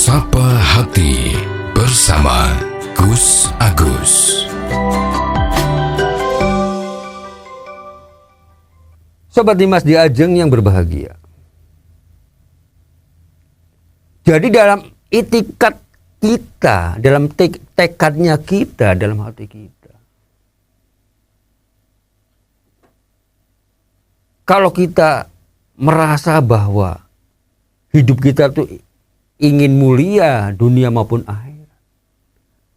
Sapa Hati bersama Gus Agus. Sobat Dimas di Ajeng yang berbahagia. Jadi dalam itikat kita, dalam tekadnya kita, dalam hati kita, kalau kita merasa bahwa hidup kita tuh ingin mulia dunia maupun akhirat,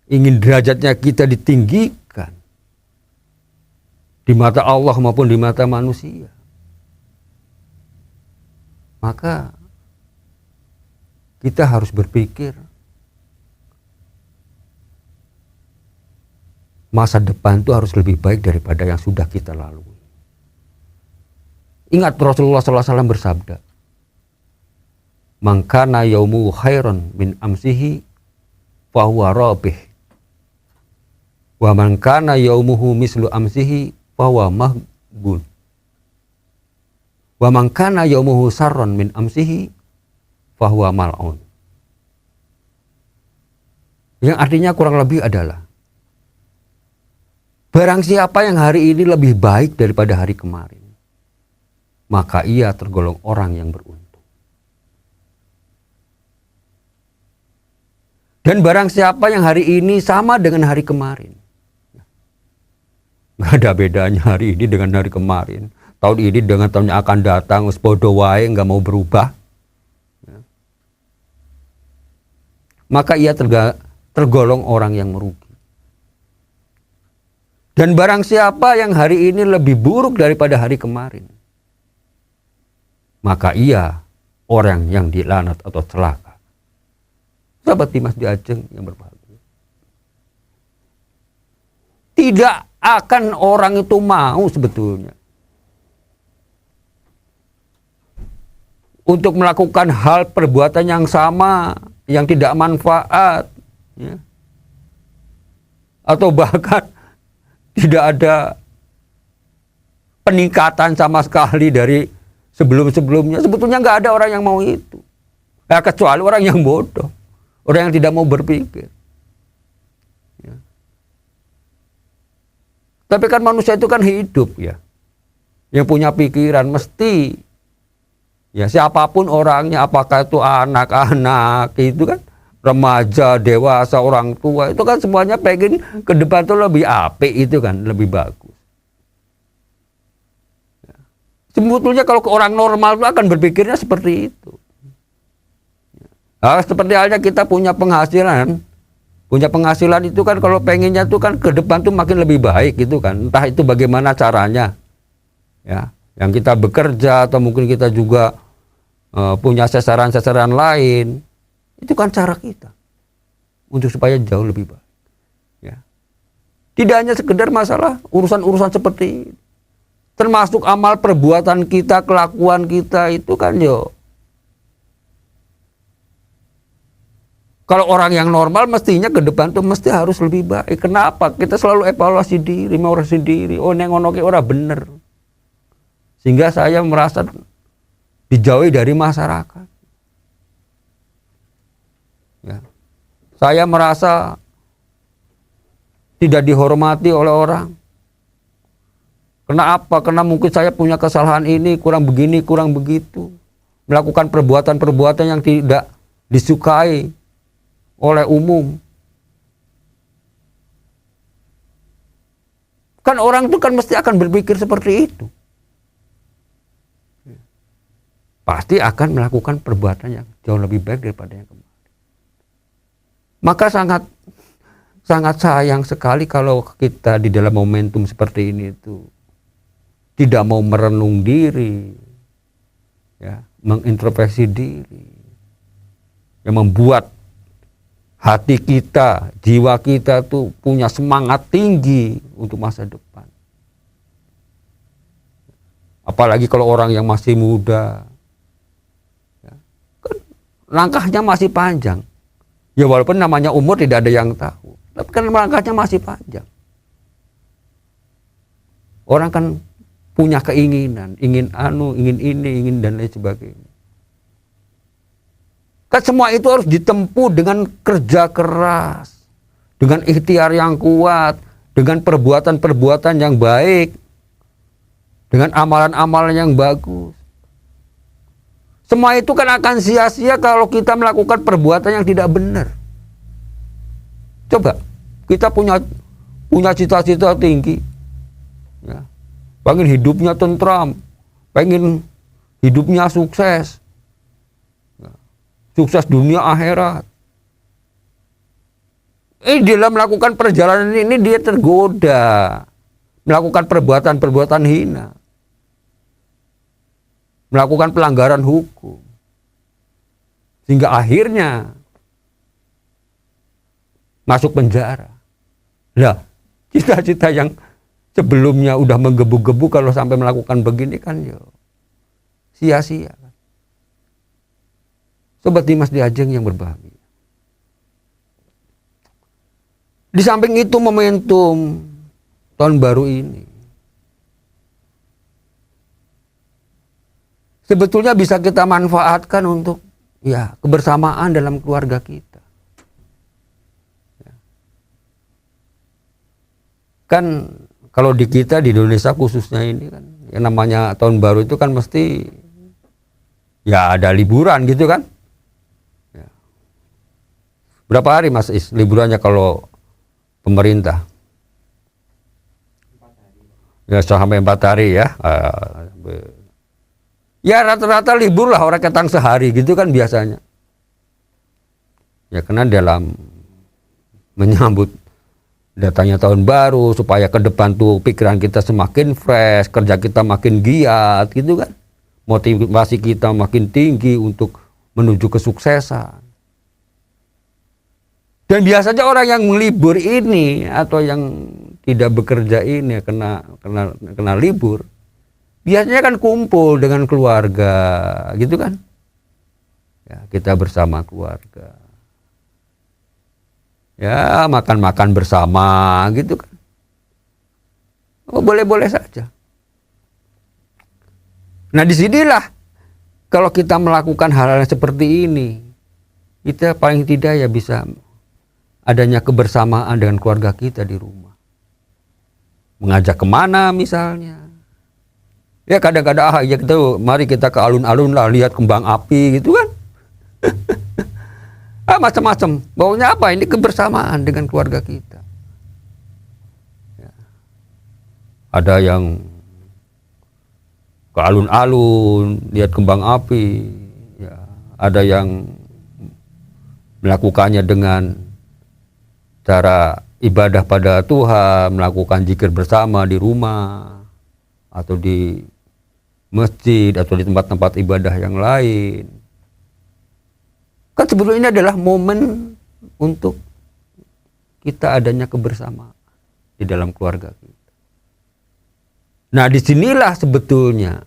ingin derajatnya kita ditinggikan di mata Allah maupun di mata manusia, maka kita harus berpikir masa depan itu harus lebih baik daripada yang sudah kita lalui. Ingat Rasulullah SAW bersabda, "Man kana yaumu khairan min amsihi fahuwa rabih. Wa man kana yaumuhu mislu amsihi fahuwa mahbun. Wa man kana yaumuhu sarran min amsihi fahuwa mal'un." Yang artinya kurang lebih adalah, barang siapa yang hari ini lebih baik daripada hari kemarin, maka ia tergolong orang yang beruntung. Dan barang siapa yang hari ini sama dengan hari kemarin, nggak ada bedanya hari ini dengan hari kemarin, tahun ini dengan tahun yang akan datang, sepodo wae, nggak mau berubah, maka ia tergolong orang yang merugi. Dan barang siapa yang hari ini lebih buruk daripada hari kemarin, maka ia orang yang dilaknat atau celaka. Sahabat Dimas di Ajeng yang berbahagia, tidak akan orang itu mau sebetulnya untuk melakukan hal perbuatan yang sama, yang tidak manfaat, ya, atau bahkan tidak ada peningkatan sama sekali dari sebelum-sebelumnya. Sebetulnya nggak ada orang yang mau itu, kecuali orang yang bodoh, orang yang tidak mau berpikir, ya. Tapi kan manusia itu kan hidup, ya, yang punya pikiran mesti, ya, siapapun orangnya, apakah itu anak-anak itu kan, remaja, dewasa, orang tua, itu kan semuanya pengen ke depan tuh lebih apik, itu kan lebih bagus. Sebetulnya kalau orang normal itu akan berpikirnya seperti itu. Nah, seperti halnya kita punya penghasilan itu kan kalau pengennya tuh kan ke depan tuh makin lebih baik gitu kan. Entah itu bagaimana caranya, ya, yang kita bekerja atau mungkin kita juga punya sasaran-sasaran lain. Itu kan cara kita untuk supaya jauh lebih baik, ya. Tidak hanya sekedar masalah urusan-urusan seperti ini, termasuk amal perbuatan kita, kelakuan kita itu kan, yo. Kalau orang yang normal mestinya ke depan tuh mesti harus lebih baik. Kenapa? Kita selalu evaluasi diri, mengoreksi diri. Oh, nengonoke ora bener. Sehingga saya merasa dijauhi dari masyarakat. Ya. Saya merasa tidak dihormati oleh orang. Kenapa? Karena mungkin saya punya kesalahan ini, kurang begini, kurang begitu. Melakukan perbuatan-perbuatan yang tidak disukai oleh umum. Kan orang itu kan mesti akan berpikir seperti itu. Pasti akan melakukan perbuatan yang jauh lebih baik daripada yang kemarin. Maka sangat sayang sekali kalau kita di dalam momentum seperti ini itu tidak mau merenung diri, ya, mengintrospeksi diri, yang membuat hati kita, jiwa kita tuh punya semangat tinggi untuk masa depan. Apalagi kalau orang yang masih muda, ya, kan langkahnya masih panjang. Ya walaupun namanya umur tidak ada yang tahu, tapi kan langkahnya masih panjang. Orang kan punya keinginan, ingin ini, ingin dan lain sebagainya. Kan semua itu harus ditempuh dengan kerja keras, dengan ikhtiar yang kuat, dengan perbuatan-perbuatan yang baik, dengan amalan-amalan yang bagus. Semua itu kan akan sia-sia kalau kita melakukan perbuatan yang tidak benar. Coba, kita punya cita-cita tinggi, ya. Pengen hidupnya tentram, pengen hidupnya sukses, ya. Sukses dunia akhirat. Dalam melakukan perjalanan ini dia tergoda, melakukan perbuatan-perbuatan hina, melakukan pelanggaran hukum, sehingga akhirnya masuk penjara. Nah, cita-cita yang sebelumnya udah menggebu-gebu kalau sampai melakukan begini kan sia-sia. Sobat Dimas Diajeng yang berbahagia. Di samping itu momentum tahun baru ini sebetulnya bisa kita manfaatkan untuk kebersamaan dalam keluarga kita. Kan kalau di kita di Indonesia khususnya ini kan yang namanya tahun baru itu kan mesti ada liburan gitu kan. Ya. Berapa hari Mas Is liburannya kalau pemerintah? 4 hari. Ya sampai 4 hari ya. Ya rata-rata libur lah, orang ketang sehari gitu kan biasanya. Ya karena dalam menyambut datangnya tahun baru supaya ke depan tuh pikiran kita semakin fresh, kerja kita makin giat gitu kan. Motivasi kita makin tinggi untuk menuju kesuksesan. Dan biasanya orang yang melibur ini atau yang tidak bekerja ini kena libur, biasanya kan kumpul dengan keluarga gitu kan. Ya, kita bersama keluarga. Ya, makan-makan bersama gitu kan. Boleh-boleh saja. Nah, disinilah kalau kita melakukan hal-hal seperti ini, kita paling tidak bisa adanya kebersamaan dengan keluarga kita di rumah. Mengajak kemana misalnya. Ya kadang-kadang mari kita ke alun-alun lah, lihat kembang api gitu kan. Macam-macam. Baunya apa? Ini kebersamaan dengan keluarga kita. Ya. Ada yang ke alun-alun, lihat kembang api. Ya. Ada yang melakukannya dengan cara ibadah pada Tuhan, melakukan zikir bersama di rumah, atau di masjid, atau di tempat-tempat ibadah yang lain. Kan sebetulnya ini adalah momen untuk kita adanya kebersamaan di dalam keluarga kita. Nah, disinilah sebetulnya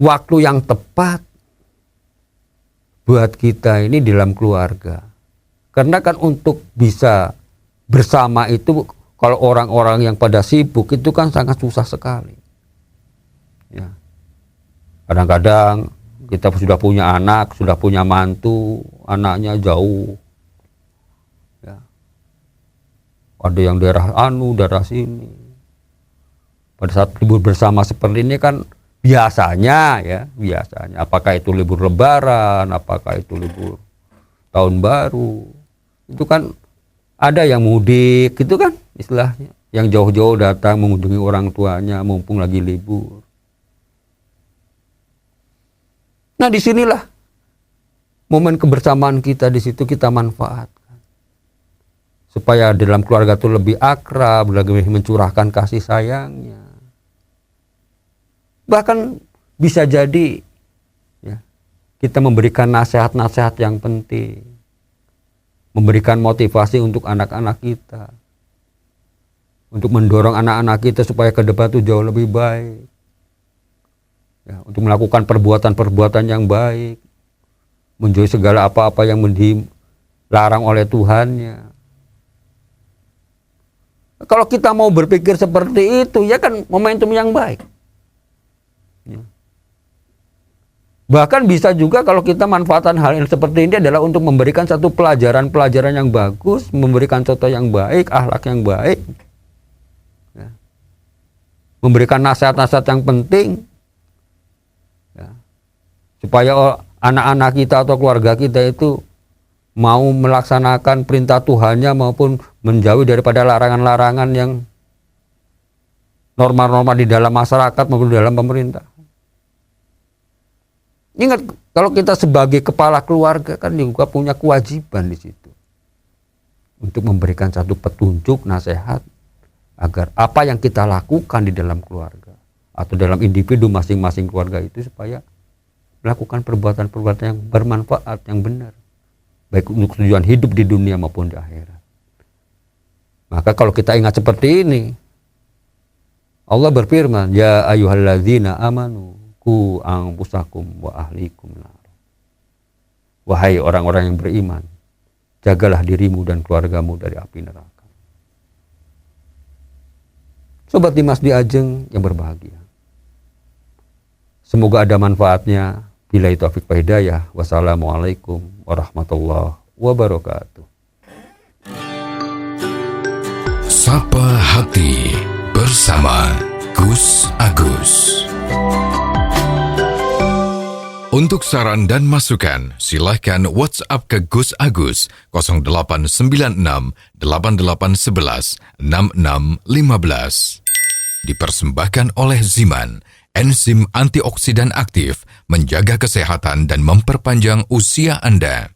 waktu yang tepat buat kita ini di dalam keluarga. Karena kan untuk bisa bersama itu kalau orang-orang yang pada sibuk itu kan sangat susah sekali. Ya. Kadang-kadang kita sudah punya anak, sudah punya mantu, anaknya jauh. Ya. Ada yang daerah daerah sini. Pada saat libur bersama seperti ini kan biasanya, apakah itu libur lebaran, apakah itu libur tahun baru, itu kan ada yang mudik, gitu kan istilahnya. Yang jauh-jauh datang mengunjungi orang tuanya, mumpung lagi libur. Nah, disinilah momen kebersamaan kita, di situ kita manfaatkan supaya dalam keluarga itu lebih akrab, lebih mencurahkan kasih sayangnya. Bahkan bisa jadi kita memberikan nasihat-nasihat yang penting, memberikan motivasi untuk anak-anak kita, untuk mendorong anak-anak kita supaya ke depan itu jauh lebih baik. Ya, untuk melakukan perbuatan-perbuatan yang baik, menjauhi segala apa-apa yang dilarang oleh Tuhannya. Kalau kita mau berpikir seperti itu, ya kan momentum yang baik. Ya. Bahkan bisa juga kalau kita manfaatkan hal yang seperti ini adalah untuk memberikan satu pelajaran-pelajaran yang bagus, memberikan contoh yang baik, akhlak yang baik, ya. Memberikan nasihat-nasihat yang penting, ya. Supaya anak-anak kita atau keluarga kita itu mau melaksanakan perintah Tuhannya maupun menjauhi daripada larangan-larangan yang norma-norma di dalam masyarakat maupun di dalam pemerintah. Ingat, kalau kita sebagai kepala keluarga kan juga punya kewajiban di situ untuk memberikan satu petunjuk, nasihat agar apa yang kita lakukan di dalam keluarga atau dalam individu masing-masing keluarga itu supaya melakukan perbuatan-perbuatan yang bermanfaat, yang benar, baik untuk tujuan hidup di dunia maupun di akhirat. Maka kalau kita ingat seperti ini, Allah berfirman, ya ayyuhalladzina amanu ku anfusakum wa ahlikum nar. Wahai orang-orang yang beriman, jagalah dirimu dan keluargamu dari api neraka. Sobat Dimas di Ajeng yang berbahagia, semoga ada manfaatnya. Billahi taufiq wal hidayah. Wassalamualaikum warahmatullahi wabarakatuh. Sapa Hati bersama Gus Agus. Untuk saran dan masukan, silahkan WhatsApp ke Gus Agus 0896 8811 6615. Dipersembahkan oleh Ziman, enzim antioksidan aktif, menjaga kesehatan dan memperpanjang usia Anda.